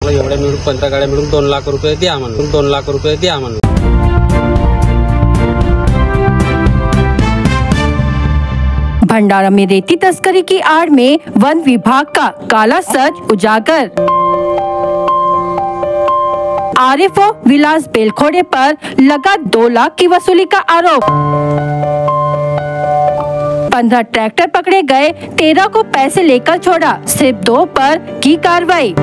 एवढ्या मिळून 15 गाड्या मिळून 2 लाख रुपये द्या म्हणून 2 लाख रुपये द्या म्हणून। भंडारा में रेती तस्करी की आड़ में वन विभाग का काला सच उजागर। आरएफओ विलास बेलखोड़े पर लगा 2 लाख की वसूली का आरोप। 15 ट्रैक्टर पकड़े गए, 13 को पैसे लेकर छोड़ा, सिर्फ 2 पर की कार्रवाई।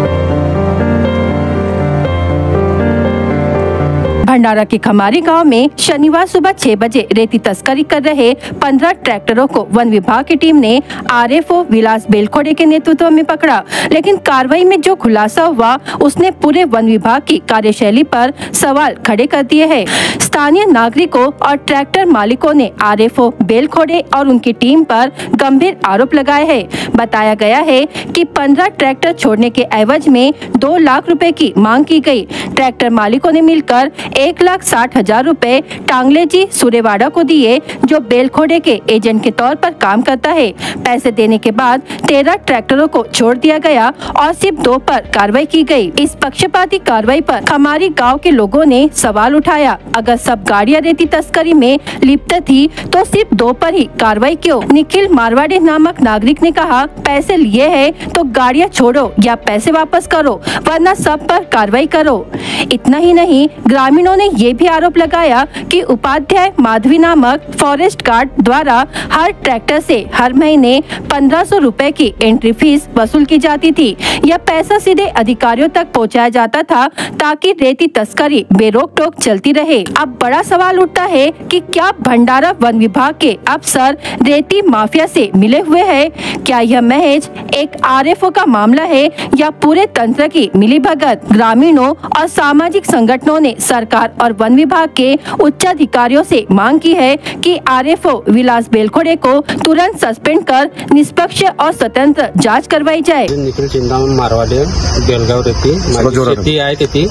भंडारा के खमारी गांव में शनिवार सुबह 6 बजे रेती तस्करी कर रहे 15 ट्रैक्टरों को वन विभाग की टीम ने आरएफओ विलास बेलखोड़े के नेतृत्व में पकड़ा, लेकिन कार्रवाई में जो खुलासा हुआ उसने पूरे वन विभाग की कार्यशैली पर सवाल खड़े कर दिए हैं। स्थानीय नागरिकों और ट्रैक्टर मालिकों ने आरएफओ बेलखोड़े और उनकी टीम पर गंभीर आरोप लगाए हैं। बताया गया है कि 15 ट्रैक्टर छोड़ने के एवज में 2 लाख रुपए की मांग की गई। ट्रैक्टर मालिकों ने मिलकर 1,60,000 रुपए टांगले जी सुरेवाड़ा को दिए, जो बेलखोड़े के एजेंट के तौर पर काम करता है। पैसे देने के बाद 13 ट्रैक्टरों को छोड़ दिया गया और सिर्फ 2 पर कार्रवाई की गई। इस पक्षपाती कार्रवाई पर खमारी गांव के लोगों ने सवाल उठाया, अगर सब गाड़ियां रेती तस्करी में लिप्त थी तो सिर्फ 2 पर ही कार्रवाई क्यों? निखिल मारवाड़ी नामक नागरिक ने कहा, पैसे लिए हैं तो गाड़ियां छोड़ो या पैसे वापस करो, वरना सब पर कार्रवाई करो। इतना ही नहीं, ग्रामीणों ने ये भी आरोप लगाया कि उपाध्याय माधवी नामक फॉरेस्ट गार्ड द्वारा हर ट्रैक्टर से हर महीने 1500 रुपए की एंट्री फीस वसूल की जाती थी। यह पैसा सीधे अधिकारियों तक पहुंचाया जाता था ताकि रेती तस्करी बेरोक टोक चलती रहे। अब बड़ा सवाल उठता है कि क्या भंडारा वन विभाग के अफसर रेती माफिया से मिले हुए हैं? क्या यह महज एक आरएफओ का मामला है या पूरे तंत्र की मिलीभगत? ग्रामीणों और सामाजिक संगठनों ने सरकार और वन विभाग के उच्च अधिकारियों से मांग की है कि आरएफओ विलास बेलखोड़े को तुरंत सस्पेंड कर निष्पक्ष और स्वतंत्र जांच करवाई जाए। निखिल चिंतामण मारवाडी, बेलगाव रेती माझी शेती आहे तिथे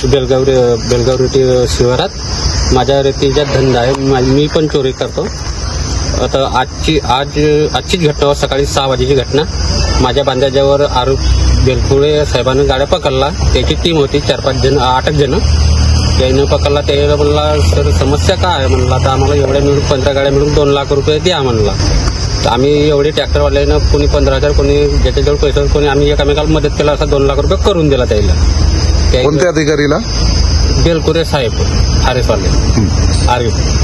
बेलगाव रेती शिवारात माझ्या रेतीचा धंदा आहे। मी पण चोरी करतो। आता आजची घटना सकाळी 6 वाजेची घटना। माझ्या बांधाच्यावर आरोप बेलखोड़े साहेबांनी गाड्या पकडला। त्याची टीम होती 4-5 जण 8 जण त्याने पकडला। त्याला म्हणला, सर समस्या काय आहे म्हणला, तर आम्हाला एवढ्या मिळून 15 गाड्या मिळून 2 लाख रुपये द्या म्हणला। तर आम्ही एवढे ट्रॅक्टरवाल्यानं कोणी 15,000 कोणी ज्याच्याजवळ पैसा कोणी आम्ही एकमेकाला मदत केला, असा 2 लाख रुपये करून दिला त्याला। कोणत्या अधिकारीला? बेलखोड़े साहेब आरएफवाले आरएफ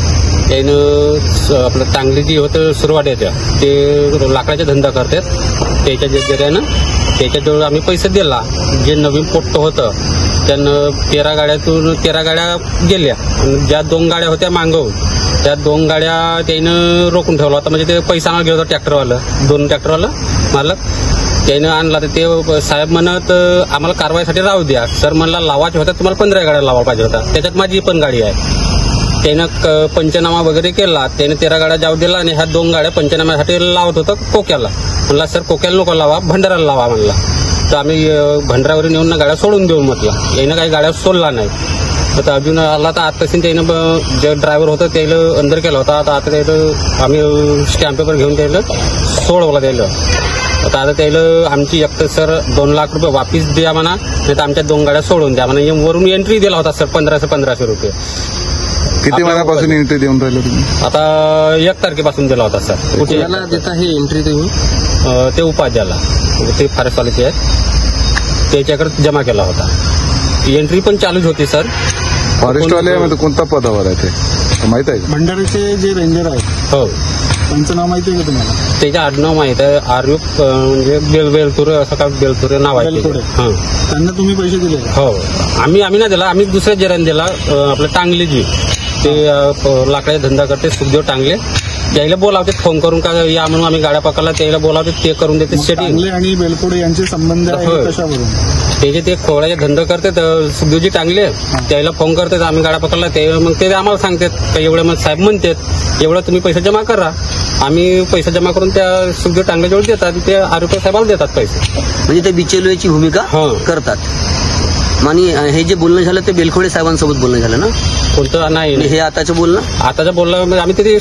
त्यानं आपलं चांगली जी होतं सुरवाड्याच्या ते लाकडाचा धंदा करतात। त्याच्या जरियानं त्याच्याजवळ आम्ही पैसे दिला। जे नवीन पोट्ट होतं त्यानं 13 गाड्या गेल्या। ज्या 2 गाड्या होत्या मागवून त्या 2 गाड्या त्यानं रोखून ठेवला होता। म्हणजे ते पैसा आणायला गेला होता ट्रॅक्टरवाला, 2 ट्रॅक्टरवाला मालक त्यानं आणला। तर ते साहेब म्हणत आम्हाला कारवाईसाठी राहू द्या। सर म्हणला लावायचे होत्या तुम्हाला 15 गाड्या लावायला पाहिजे होता, त्याच्यात माझी पण गाडी आहे। त्यानं पंचनामा वगैरे केला। त्याने 13 गाड्या जाऊ दिला आणि ह्या 2 गाड्या पंचनाम्यासाठी लावत होतं कोक्याला। म्हणला सर कोक्याला नको लावा, भंडाराला लावा म्हणला। तर आम्ही भंडारावर नेऊन गाड्या सोडून देऊ म्हटलं। यानं काही गाड्या सोडला नाही। तर अजून आला तर आताशी त्यानं जे ड्रायव्हर होतं त्याला अंदर केला होता। आता त्याला आम्ही स्टॅम्प पेपर घेऊन त्याला सोडवला त्याला। आता त्याला आमची एकतर सर 2 लाख रुपये वापिस द्या म्हणा, नाही तर आमच्या 2 गाड्या सोडून द्या म्हणा। वरून एंट्री दिला होता सर 1500 रुपये। किती महिन्यापासून एंट्री देऊन राहिले तुम्ही? आता 1 तारखेपासून दिला होता सर। कुठल्याला देता हे एंट्री तुम्ही? ते उपाध्याला ते फॉरेस्टवाल्याचे आहेत त्याच्याकडे जमा केला होता। एंट्री पण चालूच होती सर। फॉरेस्टवाले म्हणजे कोणत्या पदावर आहे ते माहित आहे? भंडाऱ्याचे जे रेंजर आहेत हो, त्यांचं नाव माहिती आहे का तुम्हाला? त्याचं आडनाव माहित आहे, आरयूप म्हणजे बेलतुरे असं का बेलतुरे नाव आहे। हां, त्यांना तुम्ही पैसे दिले? हो, आम्ही नाही दिला, आम्ही दुसऱ्या जरांनी दिला। आपलं टांगले जी ते लाकडाचा धंदा करते सुखदेव टांगले, त्याला बोलावते फोन करून का या म्हणून आम्ही गाड्या पकडला, त्याला बोलावते ते करून देते सेटिंग। टांगले आणि बेलखोड़े यांचे संबंध आहे कशावरून? त्याचे ते खोळ्याचे धंदा करतात सुखदेवजी टांगले, त्याला फोन करतात आम्ही गाड्या पकडला। ते मग ते आम्हाला सांगतात एवढे मग साहेब म्हणतात एवढं तुम्ही पैसे जमा करा। आम्ही पैसे जमा करून त्या सुखदेव टांगल्याजवळ देतात, ते आरोपी साहेबाला देतात पैसे। म्हणजे ते बिचौलियाची भूमिका करतात। आणि हे जे बोलणं झालं ते बेलखोडे साहेबांसोबत बोलणं झालं ना, कोणतं नाही आणि हे आताचं बोलणं आताच्या बोलला आम्ही तिथे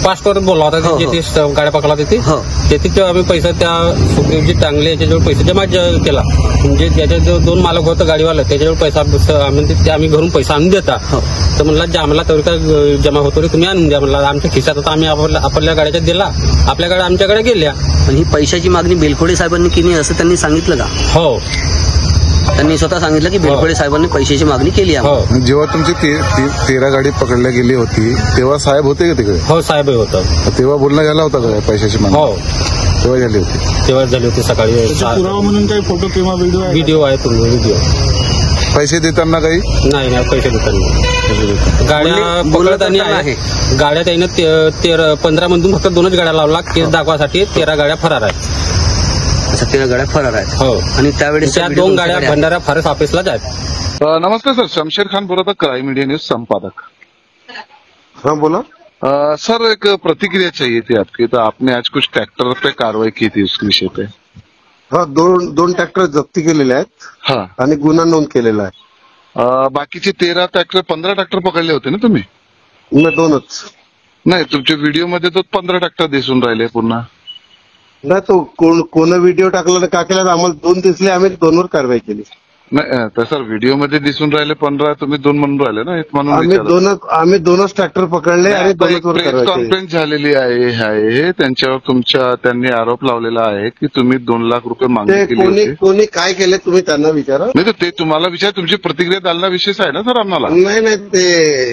पासपोर्ट बोलला हो, होता हो. जिथे गाड्या पकडला तिथे हो. तिथे आम्ही पैसा त्या सुखदेवजी टांगले याच्याजवळ पैसा जमा केला. म्हणजे ज्याच्या जो 2 मालक होतं गाडीवाला त्याच्याजवळ पैसा आम्ही घरून पैसा आणून देता. हो. तर म्हणला जे आम्हाला तेवढं काय जमा होतो रे तुम्ही आणून द्या म्हणला. आमच्या खिशात होता आम्ही आपल्या गाड्याच्या दिला, आपल्या गाड्या आमच्याकडे गेल्या. पण ही पैशाची मागणी बेलखोडे साहेबांनी केली असं त्यांनी सांगितलं का? हो त्यांनी स्वतः सांगितलं की बेलखोडे साहेबांनी पैशाची मागणी केली आहे. हो जेव्हा तुमची 13 गाडी पकडल्या गेली होती तेव्हा साहेब होते का तिकडे? हो साहेब होतं. तेव्हा बोलणं झाला होता का पैशाची मागणी? हो तेव्हा झाली होती. तेव्हा झाली होती सकाळी त्याचे पुरावा म्हणून काही फोटो किंवा व्हिडिओ आहे? व्हिडिओ आहे तुम्ही व्हिडिओ. पैसे देताना काही नाही पैसे देतात गाड्या पकडताना आहे. गाड्या त्यानं 15 मधून फक्त 2च गाड्या लावला केस दाखवासाठी. 13 गाड्या फरार आहेत. अच्छा, 13 गाड्या फरार आहेत. हो आणि त्यावेळेस त्या 2 गाड्या भंडारा फॉरेस्ट ऑफिसलाच आहेत. नमस्ते सर, शमशेर खान बोलत क्राइम मीडिया न्यूज संपादक. हाँ बोला। सर एक प्रतिक्रिया चाहिए थी आपकी. तो आपने आज कुछ ट्रैक्टर पे कार्रवाई की थी उसके विषय पे. हा दोन ट्रॅक्टर जप्ती केलेले आहेत हा आणि गुन्हा नोंद केलेला आहे. बाकीचे 15 ट्रॅक्टर पकडले होते ना तुम्ही? नाही, 2च. नाही, तुमच्या व्हिडिओमध्ये तो 15 ट्रॅक्टर दिसून राहिले पुन्हा. नाही, तो कोण व्हिडिओ टाकला का केला, आम्हाला 2 दिसले, आम्ही 2वर कारवाई केली. नाही तर सर व्हिडिओमध्ये दिसून राहिले 15, तुम्ही 2 म्हणून राहिले ना, म्हणून आम्ही 2च ट्रॅक्टर पकडले आणि 2वर प्रेस कारवाई केली. कॉन्फरन्स झालेली आहे त्यांच्यावर त्यांनी आरोप लावलेला आहे की तुम्ही 2 लाख रुपये मागणी ते केली होती. कोणी काय केले तुम्ही त्यांना विचारा. नाही तर ते तुम्हाला विचार, तुमची प्रतिक्रिया द्यायला विशेष आहे ना सर आम्हाला. नाही ते